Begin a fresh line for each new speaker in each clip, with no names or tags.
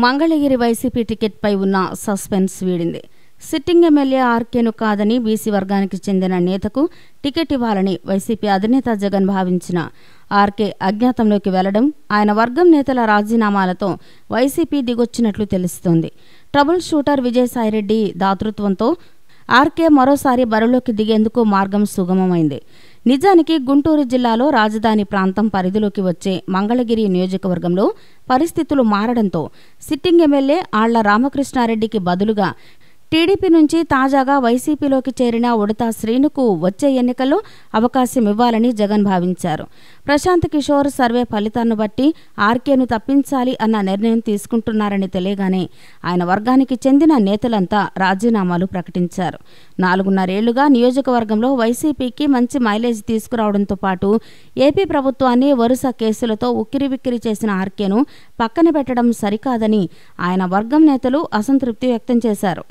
Mangalagiri YCP టికెట్పై ఉన్న suspense వీడింది. Sitting MLA ఆర్కేను కాదని BC వర్గానికి చెందిన నేతకు టికెట్ ఇవ్వాలని వైసీపీ అధినేత జగన్ భావించిన ఆర్కే అజ్ఞాతంలోకి వెళ్లడం, ఆయన వర్గం నేతల రాజీనామాలతో వైసీపీ దిగొచ్చినట్లు తెలుస్తోంది. ట్రబుల్ షూటర్ విజయసాయిరెడ్డి దాతృత్వంతో ఆర్కే మరోసారి బరిలోకి దిగేందుకు మార్గం సుగమమైంది. నిజానికి గుంటూరు జిల్లాలో రాజధాని ప్రాంతం పరిధిలోకి వచ్చే మంగళగిరి నియోజకవర్గంలో పరిస్థితులు మారడంతో సిట్టింగ్ ఎమ్మెల్యే ఆళ్ల రామకృష్ణారెడ్డికి బదులుగా టీడీపీ నుంచి తాజాగా వైసీపీలోకి చేరిన ఉడతా శ్రీనుకు వచ్చే ఎన్నికల్లో అవకాశం ఇవ్వాలని జగన్ భావించారు. ప్రశాంత్ కిషోర్ సర్వే ఫలితాలను బట్టి ఆర్కేను తప్పించాలి అన్న నిర్ణయం తీసుకుంటున్నారని తెలియగానే ఆయన వర్గానికి చెందిన నేతలంతా రాజీనామాలు ప్రకటించారు. 4.5 ఏళ్లుగా నియోజకవర్గంలో వైసీపీకి మంచి మైలేజ్ తీసుకురావడంతో పాటు ఏపీ ప్రభుత్వాన్ని వరుస కేసులతో ఉక్కిరిబిక్కిరి చేసిన ఆర్కేను పక్కన పెట్టడం సరికాదని ఆయన వర్గం నేతలు అసంతృప్తి వ్యక్తం చేశారు.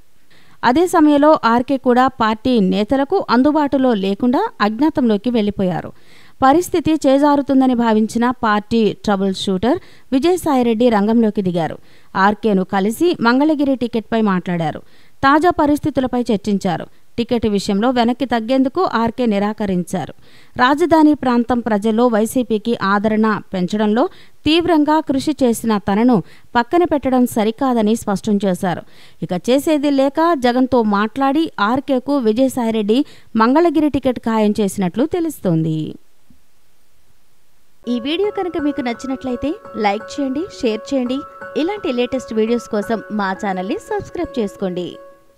అదే సమయంలో ఆర్కే కూడా పార్టీ నేతలకు అందుబాటులో లేకుండా అజ్ఞాతంలోకి వెళ్లిపోయారు. పరిస్థితి చేజారుతుందని భావించిన పార్టీ ట్రబుల్ షూటర్ విజయసాయిరెడ్డి రంగంలోకి దిగారు. ఆర్కేను కలిసి మంగళగిరి టికెట్పై మాట్లాడారు. తాజా పరిస్థితులపై చర్చించారు. టికెట్ విషయంలో వెనక్కి తగ్గేందుకు ఆర్కే నిరాకరించారు. రాజధాని ప్రాంతం ప్రజల్లో వైసీపీకి ఆదరణ పెంచడంలో తీవ్రంగా కృషి చేసిన తనను పక్కన పెట్టడం సరికాదని స్పష్టం చేశారు. ఇక చేసేది లేక జగన్తో మాట్లాడి ఆర్కేకు విజయసాయిరెడ్డి మంగళగిరి టికెట్ ఖాయం చేసినట్లు తెలుస్తోంది. ఈ వీడియో కనుక మీకు నచ్చినట్లయితే లైక్ చేయండి, షేర్ చేయండి. ఇలాంటి లేటెస్ట్ వీడియోస్ కోసం మా ఛానల్ని సబ్స్క్రైబ్ చేసుకోండి.